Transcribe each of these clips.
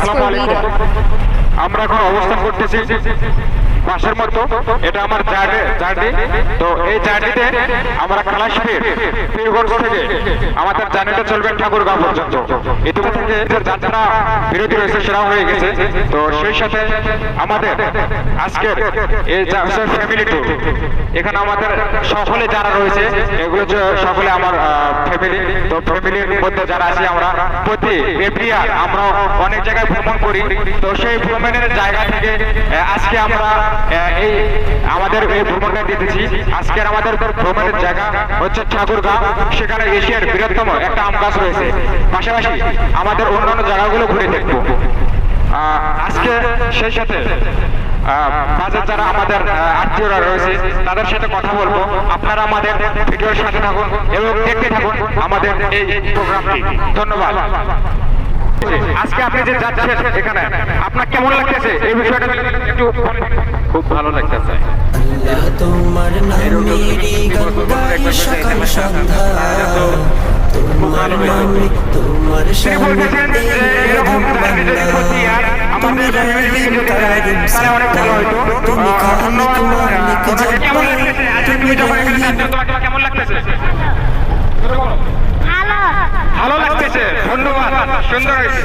আসসালামু আলাইকুম। আমরা এখন অবস্থান করতেছি বাসের মতো, এটা আমার জার্নি। তো এই জার্নিতে আমরা কালাশপীর পীরগঞ্জ থেকে আমাদের জার্নিটা চলবে ঠাকুরগাঁও পর্যন্ত। ইতিমধ্যে যে যাত্রা বিরতি রয়েছে সেটা হয়ে গেছে। তো সেই সাথে আমাদের আজকের এই ফ্যামিলি ট্যুর, এখানে আমাদের সকলে যারা রয়েছে এগুলো সকলে আমার ফ্যামিলি। তো ফ্যামিলির মধ্যে যারা আছি আমরা প্রতি এভরি ইয়ার আমরা অনেক জায়গায় ভ্রমণ করি। তো সেই ভ্রমণের জায়গা থেকে আজকে আমরা এই আমাদের এই ভ্রমণটা দিতেছি। আজকের আমাদের ভ্রমণের জায়গা হচ্ছে ঠাকুরগাঁও। সেখানে এশিয়ার বৃহত্তম একটা আম গাছ রয়েছে। পাশাপাশি আমাদের অন্যান্য জায়গাগুলো ঘুরে দেখবো আজকে। সেই সাথে বাজার যারা আমাদের আত্মীয়রা রয়েছে তাদের সাথে কথা বলবো। আপনারা আমাদের ভিডিওর সাথে থাকুন এবং দেখতে থাকুন আমাদের এই প্রোগ্রামটি। ধন্যবাদ। আজকে আপনি যে যাচ্ছেন এখানে আপনার কেমন লাগতেছে এই বিষয়টা একটু? খুব ভালো লাগতেছে। তোমার নামেরই গান গাই সকাল সন্ধ্যা, তোমার নামে তোমার সামনে এরকম বাংলা, তুমি রহিম কারিম সত্তার, তুমি খালিক মালিক জব্বার, তুমি রহিম। কেমন লাগতেছে? ভালো লাগতেছে, ধন্যবাদ, সুন্দর হয়েছে।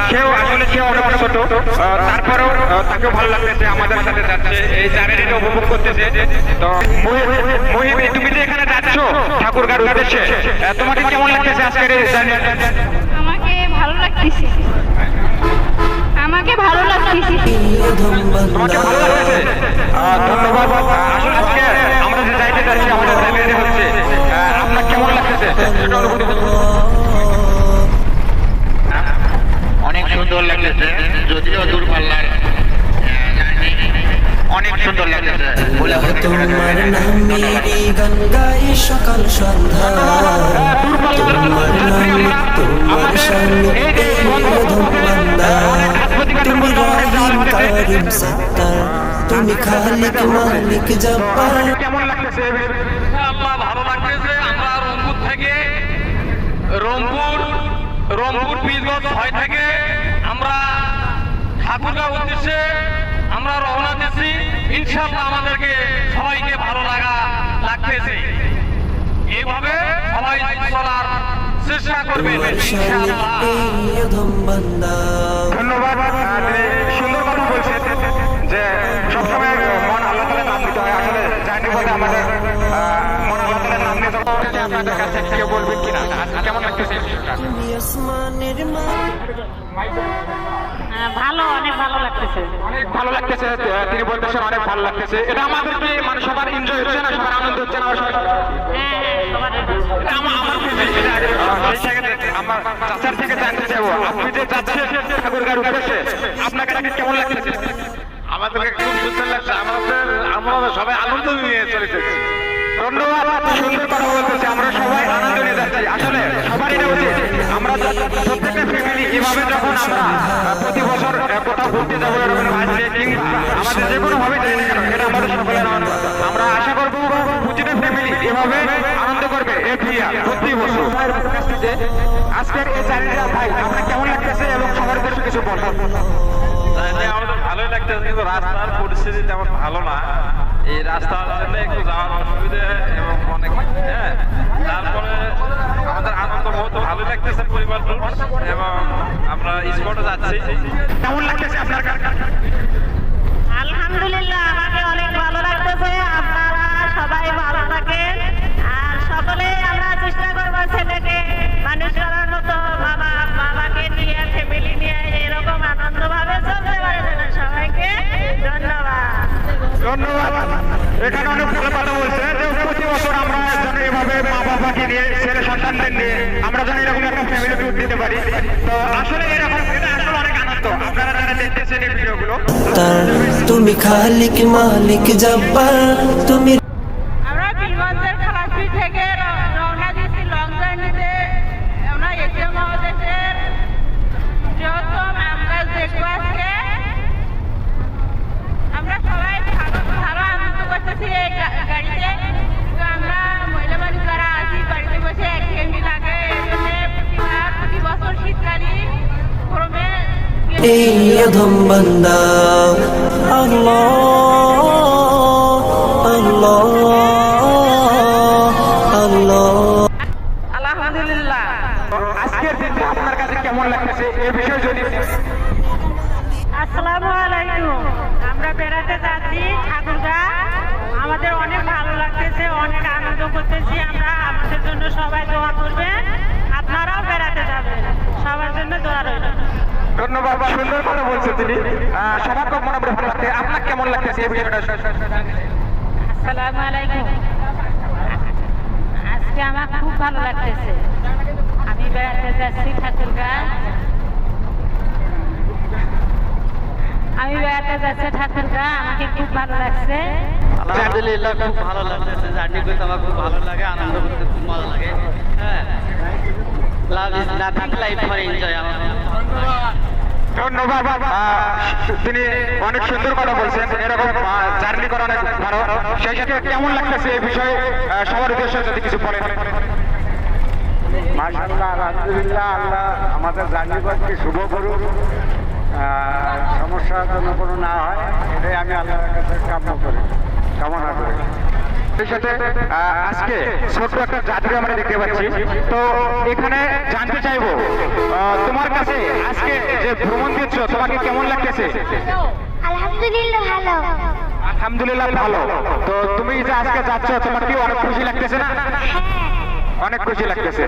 সেও আসলে সে অনেক ছোট, তারপরেও তাকেও ভালো লাগতেছে, আমাদের সাথে যাচ্ছে, এই জার্নিটা উপভোগ করতেছে। তো মহিম, তুমি যে এখানে যাচ্ছ ঠাকুরগাঁওর উদ্দেশ্যে, তোমাকে কেমন লাগতেছে আজকের এই জার্নি? আমাকে ভালো লাগতেছে, আমাকে ভালো লাগতেছে। তোমাকে ভালো লাগতেছে, ধন্যবাদ। আসলে আজকে আমরা যে যাইতে যাচ্ছি আমাদের জার্নি হচ্ছে, আপনার কেমন লাগতেছে সেটা অনুভূতি করুন। অনেক সুন্দর লাগতেছে, যদিও দূরপাল্লার জার্নি অনেক সুন্দর লাগতেছে। তোমার নামেরই গান গাই সকাল সন্ধ্যা, তোমার নামে তোমার সামনে এরকম বাংলা, তুমি রহিম কারিম সত্তার, তুমি খালিক মালিক জব্বার। কেমন লাগতেছে? আল্লাহ ভালো লাগতেছে। আমরা রংপুর থেকে রংপুর পীরগঞ্জ 6 থেকে আমরা ঠাকুরগাঁও উদ্দেশ্যে আমরা রওনা দিচ্ছি। ইনশাআল্লাহ আমাদেরকে সবাইকে ভালো লাগতেছে। এইভাবে সবাই চলার চেষ্টা করবেন ইনশাআল্লাহ। ধন্যবাদ। সুন্দর কথা বলছেন যে সবসময় মন আল্লাহ তাআলার নাম নিতে হয়। আসলে জার্নি বলতে আমাদের মন আল্লাহ তাআলার নাম নিতে হয়। আপনাদের কাছে কেউ বলবেন কিনা কেমন লাগতেছে? ভালো, অনেক ভালো লাগতেছে, অনেক ভালো লাগতেছে। তিনি বলতেছেন অনেক ভালো লাগতেছে। এটা আমাদেরকে মানে সবার এনজয় হচ্ছে না, সবার আনন্দ হচ্ছে না? আমার চাচার থেকে জানতে চাইবো, আপনি যে যাচ্ছেন ঠাকুরগাঁওর উদ্দেশ্যে, আপনার কাছে কেমন লাগতেছে? আমাদেরকে খুব সুন্দর লাগছে। আমরা সবাই আনন্দ নিয়ে চলেছি। ধন্যবাদ, সুন্দর কথা বলতেছে। আমরা সবাই আনন্দ নিয়ে যাচ্ছি। আসলে সবারই এটা উচিত। আমরা প্রত্যেকটা ফ্যামিলি এভাবে যখন আমরা প্রতি বছর কোথাও ঘুরতে যাবো এরকম আসছে কিংবা আমাদের যে কোনো ভাবে যাই না কেন, এটা আমাদের সকলের আনন্দ। আমরা আশা করবো প্রতিটা ফ্যামিলি এভাবে আনন্দ করবে এভরি ইয়ার, প্রতি বছর। আজকের এই জার্নিটা ভাই আপনার কেমন লাগতেছে এবং সবার উদ্দেশ্যে কিছু বলবেন? আমাদের ভালোই লাগতেছে, কিন্তু রাস্তার পরিস্থিতি তেমন ভালো না। এই রাস্তার জন্য একটু যাওয়ার অসুবিধা এবং অনেক তারপরে আমাদের আনন্দ বহুত ভালোই লাগতেছে পরিবার এবং আমরা স্পটে যাচ্ছি। কেমন লাগতেছে আপনার? আলহামদুলিল্লাহ, আমাকে অনেক ভালো লাগতেছে। আপনারা সবাই ভালো থাকেন আর সকলে আমরা চেষ্টা করবো ছেলেকে মানুষ করার মতো, বাবাকে নিয়ে ফ্যামিলি নিয়ে এরকম আনন্দ ভাবে চলতে পারে। সবাইকে ধন্যবাদ। ধন্যবাদ। এখানে অনেক ভালো কথা বলছে যে প্রতি বছর আমরা যেন এভাবে মা বাবাকে নিয়ে ছেলে সন্তানদের নিয়ে আমরা যেন এরকম একটা ফ্যামিলি ট্যুর দিতে পারি। তো আসলে এরকম এটা আসলে অনেক আনন্দ। আপনারা যারা দেখতেছেন এই ভিডিওগুলো, তুমি খালিক মালিক জব্বার, তুমি। আমরা পীরগঞ্জের খালাসপীর থেকে রওনা দিয়েছি লং জার্নিতে। আমরা এশিয়া মহাদেশের বৃহত্তম আম গাছ দেখবো আজকে। আমরা সবাই ভালো আনন্দ করতেছি এই গাড়িতে। তো আমরা মহিলা মানুষ যারা আছি বাড়িতে বসে একঘেয়েমি লাগে, এই জন্য প্রতি বছর শীতকালীন গরমে এই অধম বান্দা। আল্লাহ আল্লাহ আল্লাহ। আলহামদুলিল্লাহ। আজকের দিনটা আপনার কাছে কেমন লাগতেছে এই বিষয়ে যদি আসসালামু আলাইকুম। আমরা বেড়াতে যাচ্ছি ঠাকুরগাঁ। আমাদের অনেক ভালো লাগতেছে, অনেক আনন্দ করতেছি আমরা। আমাদের জন্য সবাই দোয়া করবেন, আপনারাও বেড়াতে যাবেন, সবার জন্য দোয়া রইল। ধন্যবাদ, সুন্দর কথা বলছে তিনি। সবার খুব মনে ভালো লাগছে, আপনার কেমন লাগতেছে এই বিষয়টা? আসসালামু আলাইকুম। আজকে আমার খুব ভালো লাগতেছে। আমি বেড়াতে যাচ্ছি ঠাকুরগাঁ। আমাকে খুব ভালো লাগছে। আলহামদুলিল্লাহ, খুব ভালো লাগতেছে। জার্নি করতে আমার খুব ভালো লাগে, আনন্দ করতে খুব মজা লাগে। হ্যাঁ, love is nothing, life for enjoy. আমার ধন্যবাদ। তিনি অনেক সুন্দর কথা বলছেন। এরকম জার্নি করা অনেক ভালো। সেই সাথে কেমন লাগতেছে এই বিষয়ে সবার উদ্দেশ্যে যদি কিছু বলেন। মাশাআল্লাহ, আলহামদুলিল্লাহ, আল্লাহ আমাদের জার্নি পথকে শুভ করুন, সমস্যা যেন কোনো না হয়, এটাই আমি আল্লাহর কাছে কামনা করি। সেই সাথে আজকে ছোট্ট একটা যাত্রী আমরা দেখতে পাচ্ছি। তো এখানে জানতে চাইবো তোমার কাছে আজকে যে ভ্রমণ দিচ্ছ তোমাকে কেমন লাগতেছে? আলহামদুলিল্লাহ ভালো। আলহামদুলিল্লাহ ভালো। তো তুমি যে আজকে যাচ্ছ তোমার কি অনেক খুশি লাগতেছে না? অনেক খুশি লাগতেছে।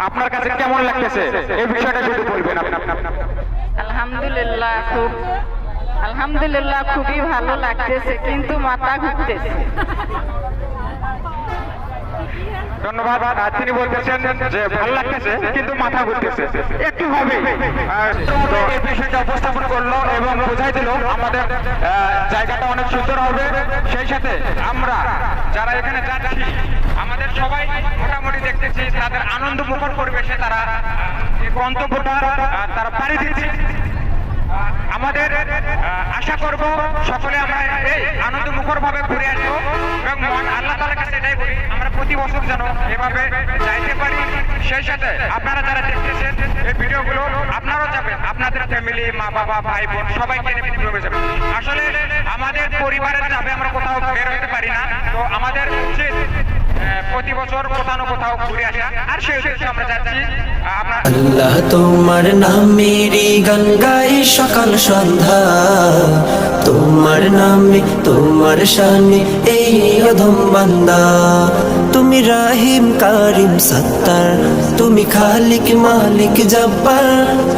আপনার কাছে কেমন লাগতেছে এই বিষয়টা যদি বলবেন আপনি। আলহামদুলিল্লাহ খুবই ভালো লাগতেছে, কিন্তু মাথা ঘুরতেছে। ধন্যবাদ। তিনি বলতেছেন যে ভালো লাগতেছে কিন্তু মাথা ঘুরতেছে, একটু হবে। তো এই বিষয়টা উপস্থাপন করলো এবং বোঝাই দিল আমাদের জায়গাটা অনেক সুন্দর হবে। সেই সাথে আমরা যারা এখানে যাচ্ছি আমাদের সবাই মোটামুটি দেখতেছি তাদের আনন্দ মুখর পরিবেশে তারা গন্তব্যটা তারা পাড়ি দিচ্ছে। আমাদের আশা করব সকলে আমরা এই আনন্দ মুখর ভাবে ঘুরে আসবো এবং আল্লাহ তাআলার কাছে এটাই বলি আমরা প্রতি বছর যেন এভাবে যাইতে পারি। সেই সাথে আপনারা যারা দেখতেছেন এই ভিডিওগুলো আপনারাও যাবেন, আপনাদের ফ্যামিলি, মা বাবা, ভাই বোন সবাইকে নিয়ে ঘুরে যাবেন। আসলে আমাদের পরিবারের যাবে আমরা কোথাও বের হতে পারি না, তো আমাদের উচিত প্রতি বছর কোথাও না কোথাও ঘুরে আসা। আর সেই উদ্দেশ্যে আমরা যাচ্ছি। আপনার আল্লাহ তোমার নামেরই গান গাই সকাল সন্ধ্যা, তোমার নামে তোমার শানে এই অধম বান্দা। তুমি রাহিম কারিম সত্তার, তুমি খালিক মালিক জব্বার।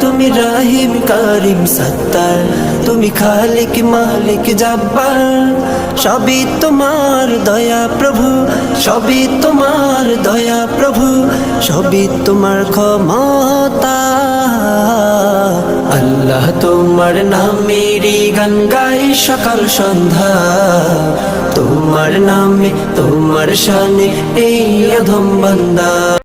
তুমি রাহিম কারিম সত্তার, তুমি খালিক মালিক জব্বার। সবই তোমার দয়া প্রভু, সবই তোমার দয়া প্রভু, সবই তোমার ক্ষমতা। আল্লাহ তোমার নামেরই গান গাই সকাল সন্ধ্যা, তোমার নামে তোমার শানে এই অধম বান্দা।